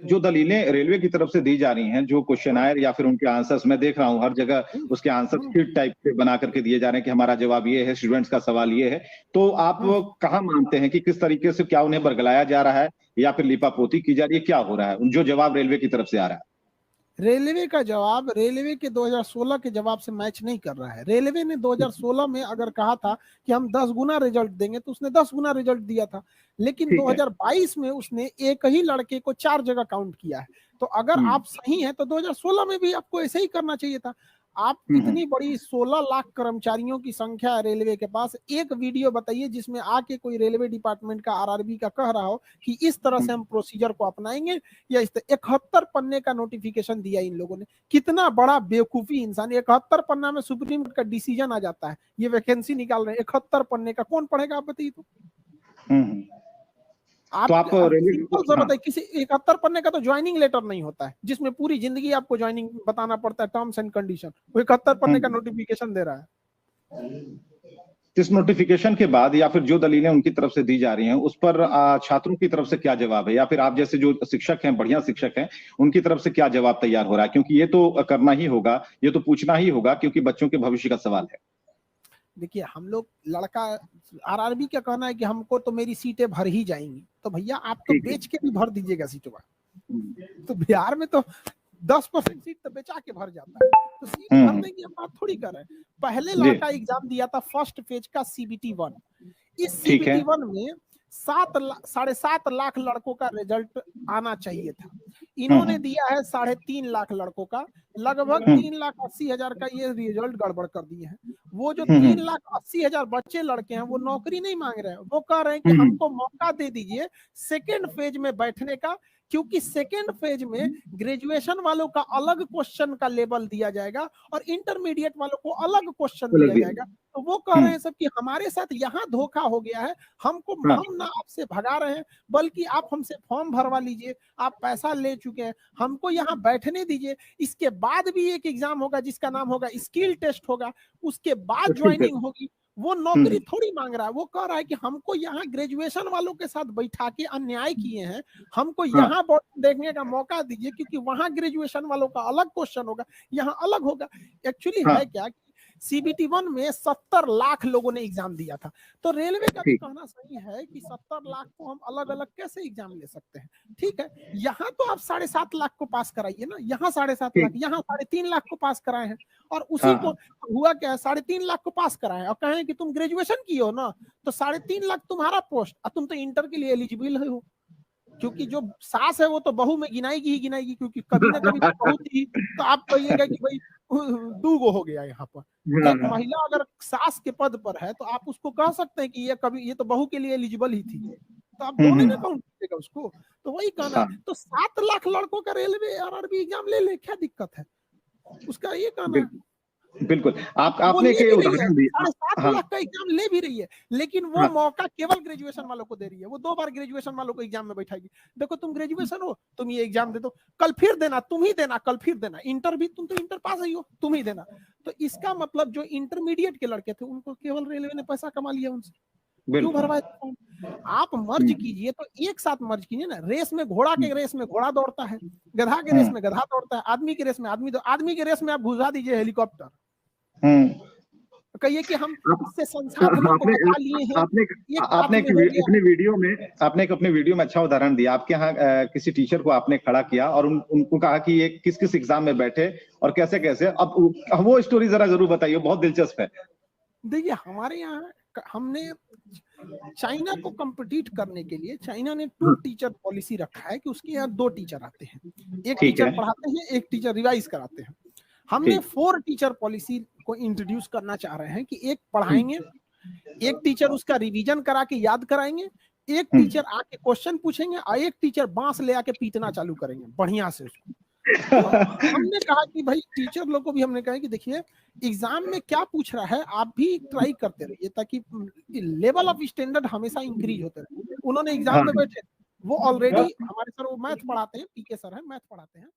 जो दलीलें रेलवे की तरफ से दी जा रही हैं, जो क्वेश्चनायर या फिर उनके आंसर्स मैं देख रहा हूँ हर जगह उसके आंसर शीट टाइप के बना करके दिए जा रहे हैं कि हमारा जवाब ये है, स्टूडेंट्स का सवाल ये है। तो आप कहाँ मानते हैं कि किस तरीके से, क्या उन्हें बरगलाया जा रहा है या फिर लिपापोती की जा रही है, क्या हो रहा है जो जवाब रेलवे की तरफ से आ रहा है? रेलवे का जवाब रेलवे के 2016 के जवाब से मैच नहीं कर रहा है। रेलवे ने 2016 में अगर कहा था कि हम 10 गुना रिजल्ट देंगे तो उसने 10 गुना रिजल्ट दिया था, लेकिन 2022 में उसने एक ही लड़के को 4 जगह काउंट किया है। तो अगर आप सही हैं तो 2016 में भी आपको ऐसे ही करना चाहिए था। आप इतनी बड़ी 16 लाख कर्मचारियों की संख्या है रेलवे के पास, एक वीडियो बताइए जिसमें आके कोई रेलवे डिपार्टमेंट का आरआरबी का कह रहा हो कि इस तरह से हम प्रोसीजर को अपनाएंगे, या इस 71 पन्ने का नोटिफिकेशन दिया इन लोगों ने। कितना बड़ा बेवकूफी इंसान, 71 पन्ना में सुप्रीम कोर्ट का डिसीजन आ जाता है, ये वैकेंसी निकाल रहे हैं 71 पन्ने का, कौन पढ़ेगा आप बताइए तो। आप सिंपल सा बताइए, किसी 71 पन्ने का तो ज्वाइनिंग लेटर नहीं होता है जिसमें पूरी जिंदगी आपको ज्वाइनिंग बताना पड़ता है, टर्म्स एंड कंडीशन, वो 71 पन्ने का नोटिफिकेशन दे रहा है। इस नोटिफिकेशन के बाद या फिर जो दलीलें उनकी तरफ से दी जा रही हैं उस पर छात्रों की तरफ से क्या जवाब है, या फिर आप जैसे जो शिक्षक हैं, बढ़िया शिक्षक हैं, उनकी तरफ से क्या जवाब तैयार हो रहा है? क्योंकि ये तो करना ही होगा, ये तो पूछना ही होगा, क्योंकि बच्चों के भविष्य का सवाल है। देखिए, हम लोग लड़का आरआरबी का कहना है कि हमको तो मेरी सीटें भर ही जाएंगी, तो भैया आप तो बेच के भी भर दीजिएगा सीटों का। तो बिहार में तो 10% सीट तो बेचा के भर जाता है, तो सीट भरने की हम बात थोड़ी कर रहे हैं। पहले लड़का एग्जाम दिया था फर्स्ट फेज का CBT 1, इस CBT 1 में 7.5 लाख लड़कों का रिजल्ट आना चाहिए था, इन्होंने दिया है 3.5 लाख लड़कों का, लगभग 3,80,000 का ये रिजल्ट गड़बड़ कर दिए हैं। वो जो 3,80,000 बच्चे लड़के हैं वो नौकरी नहीं मांग रहे हैं, वो कह रहे हैं कि हमको मौका दे दीजिए सेकेंड फेज में बैठने का, क्योंकि सेकेंड फेज में ग्रेजुएशन वालों का अलग क्वेश्चन का लेवल दिया जाएगा और इंटरमीडिएट वालों को अलग क्वेश्चन दिया जाएगा। तो वो कह रहे हैं सब कि हमारे साथ यहाँ धोखा हो गया है, हम ना आपसे भगा रहे हैं, बल्कि आप हमसे फॉर्म भरवा लीजिए, आप पैसा ले चुके हैं, हमको यहाँ बैठने दीजिए। इसके बाद भी एक एग्जाम होगा जिसका नाम होगा स्किल टेस्ट होगा, उसके बाद ज्वाइनिंग होगी। वो नौकरी थोड़ी मांग रहा है, वो कह रहा है कि हमको यहाँ ग्रेजुएशन वालों के साथ बैठा के अन्याय किए हैं, हमको यहाँ देखने का मौका दीजिए, क्योंकि वहां ग्रेजुएशन वालों का अलग क्वेश्चन होगा, यहाँ अलग होगा। एक्चुअली है क्या, CBT 1 में 70 लाख लोगों ने एग्जाम दिया था, तो रेलवे का भी कहना सही है कि 70 लाख को हम अलग अलग कैसे एग्जाम ले सकते हैं। ठीक है, यहाँ तो आप 7.5 लाख को पास कराइए ना, यहाँ 7.5 लाख, यहाँ 3.5 लाख को पास कराए हैं, और उसी को हुआ क्या है, 3.5 लाख को पास कराए और कहें कि तुम ग्रेजुएशन किए हो ना, तो 3.5 लाख तुम्हारा पोस्ट, और तुम तो इंटर के लिए एलिजिबल हो, क्योंकि जो सास है वो तो बहू में गिनाएगी ही गिनाएगी, क्योंकि कभी ना कभी तो बहू थी। तो आप कहिएगा कि भाई 2 हो गया यहाँ पर, एक महिला अगर सास के पद पर है तो आप उसको कह सकते हैं कि ये तो बहू के लिए एलिजिबल ही थी, तो आप दोनों में काउंट कीजिएगा उसको। तो वही कहना है, तो 7 लाख लड़कों का रेलवे आरआरबी एग्जाम ले, क्या दिक्कत है उसका, ये कहना है। बिल्कुल, आपने के उदाहरण दिया, 7 लाख का एग्जाम ले भी रही है, लेकिन वो मौका केवल ग्रेजुएशन वालों को दे रही है। वो 2 बार ग्रेजुएशन वालों को एग्जाम में बैठाएगी, देखो तुम ग्रेजुएशन हो, तुम ये एग्जाम दे दो, कल फिर देना, तुम ही देना, कल फिर देना, इंटर भी तुम तो इंटर पास ही हो, तुम ही देना। तो इसका मतलब जो इंटरमीडिएट के लड़के थे उनको केवल रेलवे ने पैसा कमा लिया उनसे, क्यों भरवाए? आप मर्ज कीजिए तो एक साथ मर्ज कीजिए ना। रेस में घोड़ा के रेस में घोड़ा दौड़ता है, गधा के रेस में गधा दौड़ता है, आदमी के रेस में आदमी के रेस में आप घुसा दीजिए हेलीकॉप्टर, कहिए कि हम इससे संसाधनों को बचा लिए हैं। आपने एक अपने वीडियो में अच्छा उदाहरण दिया। आपके यहाँ किसी टीचर को आपने खड़ा किया और उनको कहा कि ये किस किस एग्जाम में बैठे और कैसे कैसे, अब वो स्टोरी जरा जरूर बताइए, बहुत दिलचस्प है। देखिए, हमारे यहाँ हमने चाइना को कम्पिटिट करने के लिए चाइना ने 2 टीचर पॉलिसी रखा है कि उसके यहाँ 2 टीचर आते हैं, एक टीचर पढ़ाते हैं, एक टीचर रिवाइज कराते हैं। हमने 4 टीचर पॉलिसी को इंट्रोड्यूस करना चाह रहे हैं कि एक पढ़ाएंगे, एक टीचर उसका रिवीजन करा के याद कराएंगे, एक टीचर आके क्वेश्चन पूछेंगे और एक टीचर बांस ले आके पीटना चालू करेंगे बढ़िया से उसको। तो हमने कहा कि भाई टीचर लोग को भी हमने कहा कि देखिए एग्जाम में क्या पूछ रहा है आप भी ट्राई करते रहिए, ताकि लेवल ऑफ स्टैंडर्ड हमेशा इंक्रीज होते रहे। उन्होंने एग्जाम में बैठे, वो ऑलरेडी हमारे सर वो मैथ पढ़ाते हैं, पीके सर है, मैथ पढ़ाते हैं,